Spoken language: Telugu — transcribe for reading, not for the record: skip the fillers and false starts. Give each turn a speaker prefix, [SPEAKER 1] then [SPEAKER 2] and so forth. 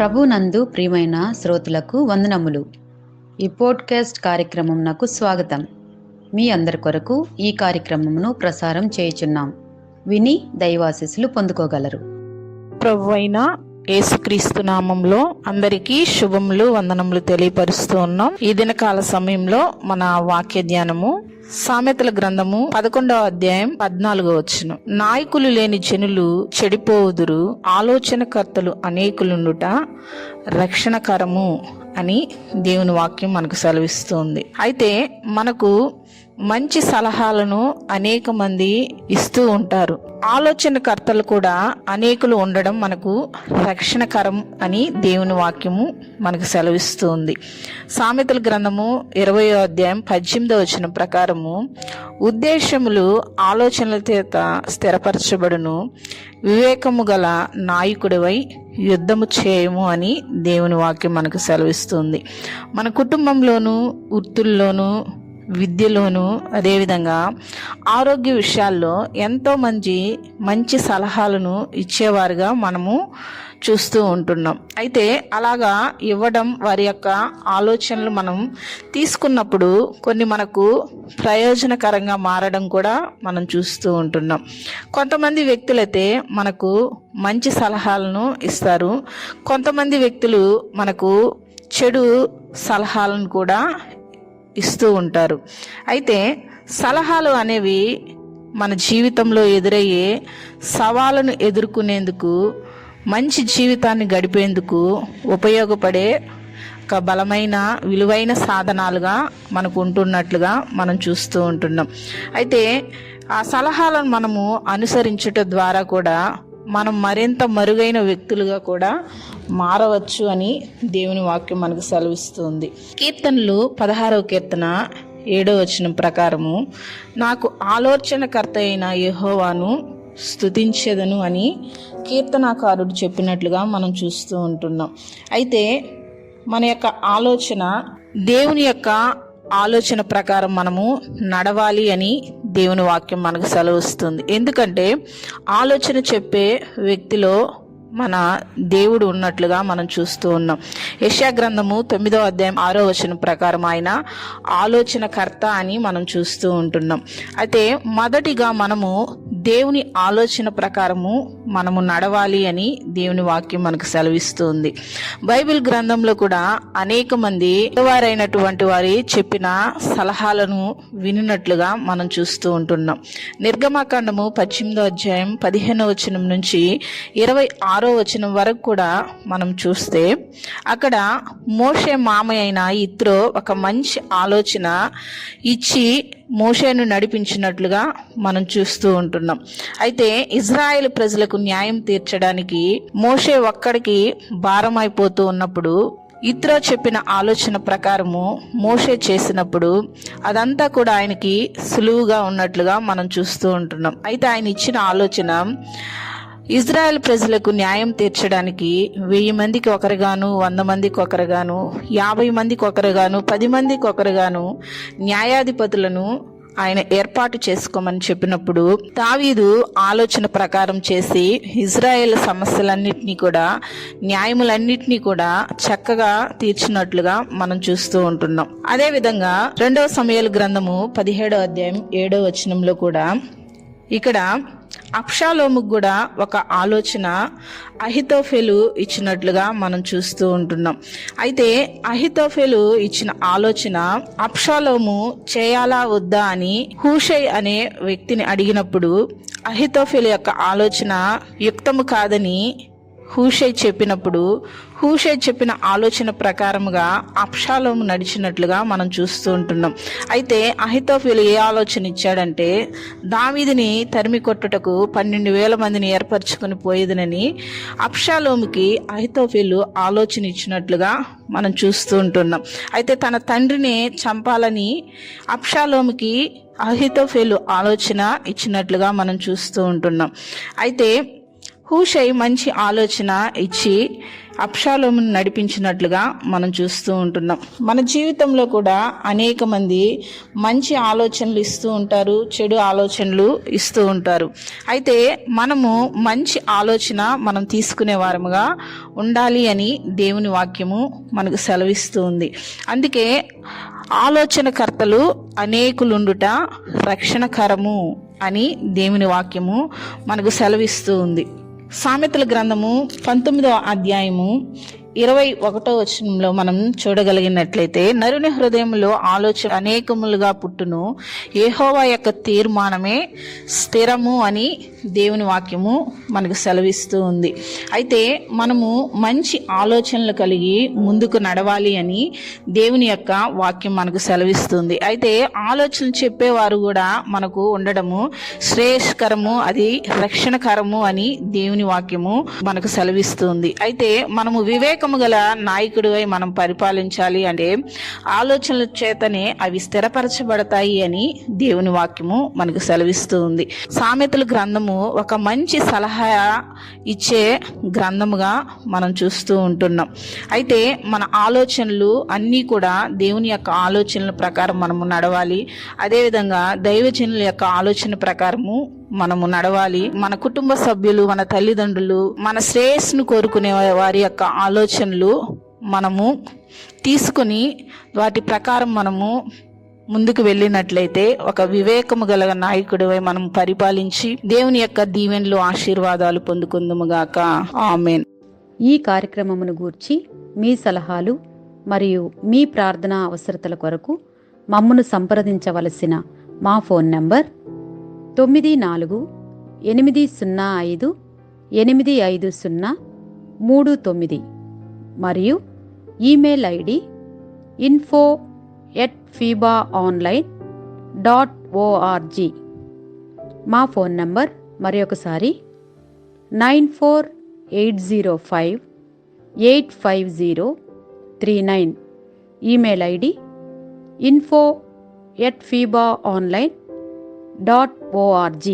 [SPEAKER 1] ప్రభునందు ప్రియమైన శ్రోతలకు వందనములు. ఈ పోడ్కాస్ట్ కార్యక్రమం నాకు స్వాగతం. మీ అందరి కొరకు ఈ కార్యక్రమమును ప్రసారం చేయుచున్నాం. విని దైవాశీస్సులు పొందుకోగలరు.
[SPEAKER 2] ప్రభువైన యేసుక్రీస్తు నామంలో అందరికీ శుభములు, వందనములు తెలియపరుస్తూ ఉన్నాం. ఈ దినకాల సమయంలో మన వాక్య ధ్యానము సామెతల గ్రంథము 11వ అధ్యాయం 14వ వచనం. నాయకులు లేని జనులు చెడిపోవుదురు, ఆలోచనకర్తలు అనేకులుండుట రక్షణకరము అని దేవుని వాక్యం మనకు సెలవిస్తుంది. అయితే మనకు మంచి సలహాలను అనేక మంది ఇస్తూ ఉంటారు. ఆలోచనకర్తలు కూడా అనేకులు ఉండడం మనకు రక్షణకరం అని దేవుని వాక్యము మనకు సెలవిస్తుంది. సామెతల గ్రంథము 20వ అధ్యాయం 18వ వచనం ప్రకారము, ఉద్దేశములు ఆలోచనల చేత స్థిరపరచబడును, వివేకము గల నాయకుడివై యుద్ధము చేయము అని దేవుని వాక్యం మనకు సెలవిస్తుంది. మన కుటుంబంలోను, వృత్తుల్లోనూ, విద్యలోను, అదేవిధంగా ఆరోగ్య విషయాల్లో ఎంతో మంచి సలహాలను ఇచ్చేవారుగా మనము చూస్తూ ఉంటున్నాం. అయితే అలాగా ఇవ్వడం, వారి యొక్క ఆలోచనలు మనం తీసుకున్నప్పుడు కొన్ని మనకు ప్రయోజనకరంగా మారడం కూడా మనం చూస్తూ ఉంటున్నాం. కొంతమంది వ్యక్తులైతే మనకు మంచి సలహాలను ఇస్తారు, కొంతమంది వ్యక్తులు మనకు చెడు సలహాలను కూడా ఇస్తూ ఉంటారు. అయితే సలహాలు అనేవి మన జీవితంలో ఎదురయ్యే సవాళ్ళను ఎదుర్కొనేందుకు, మంచి జీవితాన్ని గడిపేందుకు ఉపయోగపడే ఒక బలమైన, విలువైన సాధనాలుగా మనకు ఉంటున్నట్లుగా మనం చూస్తూ ఉంటున్నాం. అయితే ఆ సలహాలను మనము అనుసరించటం ద్వారా కూడా మనం మరింత మరుగైన వ్యక్తులుగా కూడా మారవచ్చు అని దేవుని వాక్యం మనకు సెలవిస్తుంది. కీర్తనలు 16వ కీర్తన 7వ వచనం ప్రకారము, నాకు ఆలోచనకర్త అయిన యెహోవాను స్తుతించెదను అని కీర్తనాకారుడు చెప్పినట్లుగా మనం చూస్తూ ఉంటున్నాం. అయితే మన యొక్క ఆలోచన దేవుని యొక్క ఆలోచన ప్రకారం మనము నడవాలి అని దేవుని వాక్యం మనకు సెలవిస్తుంది. ఎందుకంటే ఆలోచన చెప్పే వ్యక్తిలో మన దేవుడు ఉన్నట్లుగా మనం చూస్తూ ఉన్నాం. యెషయా గ్రంథము 9వ అధ్యాయం 6వ వచనం ప్రకారం ఆయన ఆలోచనకర్త అని మనం చూస్తూ ఉంటున్నాం. అయితే మొదటిగా మనము దేవుని ఆలోచన ప్రకారము మనము నడవాలి అని దేవుని వాక్యం మనకు సెలవిస్తుంది. బైబిల్ గ్రంథంలో కూడా అనేక మంది వారైనటువంటి వారి చెప్పిన సలహాలను వినినట్లుగా మనం చూస్తూ ఉంటున్నాం. నిర్గమకాండము 18వ అధ్యాయం 15వ వచనం నుంచి 26వ వచనం వరకు కూడా మనం చూస్తే అక్కడ మోషే మామయ్య అయిన యిత్రో ఒక మంచి ఆలోచన ఇచ్చి మోషేను నడిపించినట్లుగా మనం చూస్తూ ఉంటున్నాం. అయితే ఇజ్రాయేల్ ప్రజలకు న్యాయం తీర్చడానికి మోషే ఒక్కడికి భారం అయిపోతూ ఉన్నప్పుడు యిత్రో చెప్పిన ఆలోచన ప్రకారము మోషే చేసినప్పుడు అదంతా కూడా ఆయనకి సులువుగా ఉన్నట్లుగా మనం చూస్తూ ఉంటున్నాం. అయితే ఆయన ఇచ్చిన ఆలోచన ఇజ్రాయెల్ ప్రజలకు న్యాయం తీర్చడానికి 1000 మందికి ఒకరుగాను, 100 మందికి ఒకరుగాను, 50 మందికి ఒకరుగాను, 10 మందికి ఒకరుగాను న్యాయాధిపతులను ఆయన ఏర్పాటు చేసుకోమని చెప్పినప్పుడు దావీదు ఆలోచన ప్రకారం చేసి ఇజ్రాయేల్ సమస్యలన్నింటినీ కూడా, న్యాయములన్నింటినీ కూడా చక్కగా తీర్చినట్లుగా మనం చూస్తూ ఉంటున్నాం. అదేవిధంగా 2వ సమూయేలు గ్రంథము 17వ అధ్యాయం 7వ వచనంలో కూడా ఇక్కడ అబ్షాలోముకు కూడా ఒక ఆలోచన అహితోఫెలు ఇచ్చినట్లుగా మనం చూస్తూ ఉంటున్నాం. అయితే అహితోఫెలు ఇచ్చిన ఆలోచన అబ్షాలోము చేయాలా వద్దా అని హూషై అనే వ్యక్తిని అడిగినప్పుడు అహితోఫెలు యొక్క ఆలోచన యుక్తము కాదని హూషై చెప్పినప్పుడు హూషై చెప్పిన ఆలోచన ప్రకారముగా అబ్షాలోము నడిచినట్లుగా మనం చూస్తూ ఉంటున్నాం. అయితే అహితోఫెలు ఏ ఆలోచన ఇచ్చాడంటే దావీదుని తరిమి కొట్టుటకు 12,000 మందిని ఏర్పరచుకొని పోయేదనని అబ్షాలోముకి అహితోఫెలు ఆలోచన ఇచ్చినట్లుగా మనం చూస్తూ ఉంటున్నాం. అయితే తన తండ్రిని చంపాలని అబ్షాలోముకి అహితోఫెలు ఆలోచన ఇచ్చినట్లుగా మనం చూస్తూ ఉంటున్నాం. అయితే హూషై మంచి ఆలోచన ఇచ్చి అబ్షాలోమును నడిపించినట్లుగా మనం చూస్తూ ఉంటున్నాం. మన జీవితంలో కూడా అనేక మంది మంచి ఆలోచనలు ఇస్తూ ఉంటారు, చెడు ఆలోచనలు ఇస్తూ ఉంటారు. అయితే మనము మంచి ఆలోచన మనం తీసుకునే వారముగా ఉండాలి అని దేవుని వాక్యము మనకు సెలవిస్తూ ఉంది. అందుకే ఆలోచనకర్తలు అనేకులుండుట రక్షణకరము అని దేవుని వాక్యము మనకు సెలవిస్తూ ఉంది. సామెతల గ్రంథము 19వ అధ్యాయము 21వ వచనంలో మనం చూడగలిగినట్లయితే, నరుని హృదయంలో ఆలోచన అనేకములుగా పుట్టును, యెహోవా యొక్క తీర్మానమే స్థిరము అని దేవుని వాక్యము మనకు సెలవిస్తూ ఉంది. అయితే మనము మంచి ఆలోచనలు కలిగి ముందుకు నడవాలి అని దేవుని యొక్క వాక్యం మనకు సెలవిస్తుంది. అయితే ఆలోచనలు చెప్పేవారు కూడా మనకు ఉండడము శ్రేయస్కరము, అది రక్షణకరము అని దేవుని వాక్యము మనకు సెలవిస్తుంది. అయితే మనము వివేకము గల నాయకుడివై మనం పరిపాలించాలి అంటే ఆలోచనల చేతనే అవి స్థిరపరచబడతాయి అని దేవుని వాక్యము మనకు సెలవిస్తూ ఉంది. సామెతల గ్రంథము ఒక మంచి సలహా ఇచ్చే గ్రంథముగా మనం చూస్తూ ఉంటున్నాం. అయితే మన ఆలోచనలు అన్నీ కూడా దేవుని యొక్క ఆలోచనల ప్రకారం మనము నడవాలి. అదేవిధంగా దైవజనుల యొక్క ఆలోచన ప్రకారము మనము నడవాలి. మన కుటుంబ సభ్యులు, మన తల్లిదండ్రులు, మన శ్రేయస్సును కోరుకునే వారి యొక్క ఆలోచనలు మనము తీసుకుని వాటి ప్రకారం మనము ముందుకు వెళ్ళినట్లయితే ఒక వివేకము గల నాయకుడివై మనం పరిపాలించి దేవుని యొక్క దీవెనలు, ఆశీర్వాదాలు పొందుకుందుముగాక. ఆమేన్.
[SPEAKER 1] ఈ కార్యక్రమమును గూర్చి మీ సలహాలు మరియు మీ ప్రార్థనా అవసరతల కొరకు మమ్మను సంప్రదించవలసిన మా ఫోన్ నంబర్ 9485508539 మరియు ఈమెయిల్ ఐడి info@fibaonline.org. మా ఫోన్ నంబర్ మరొకసారి 9480585039. Email ID info@fibaonline.org.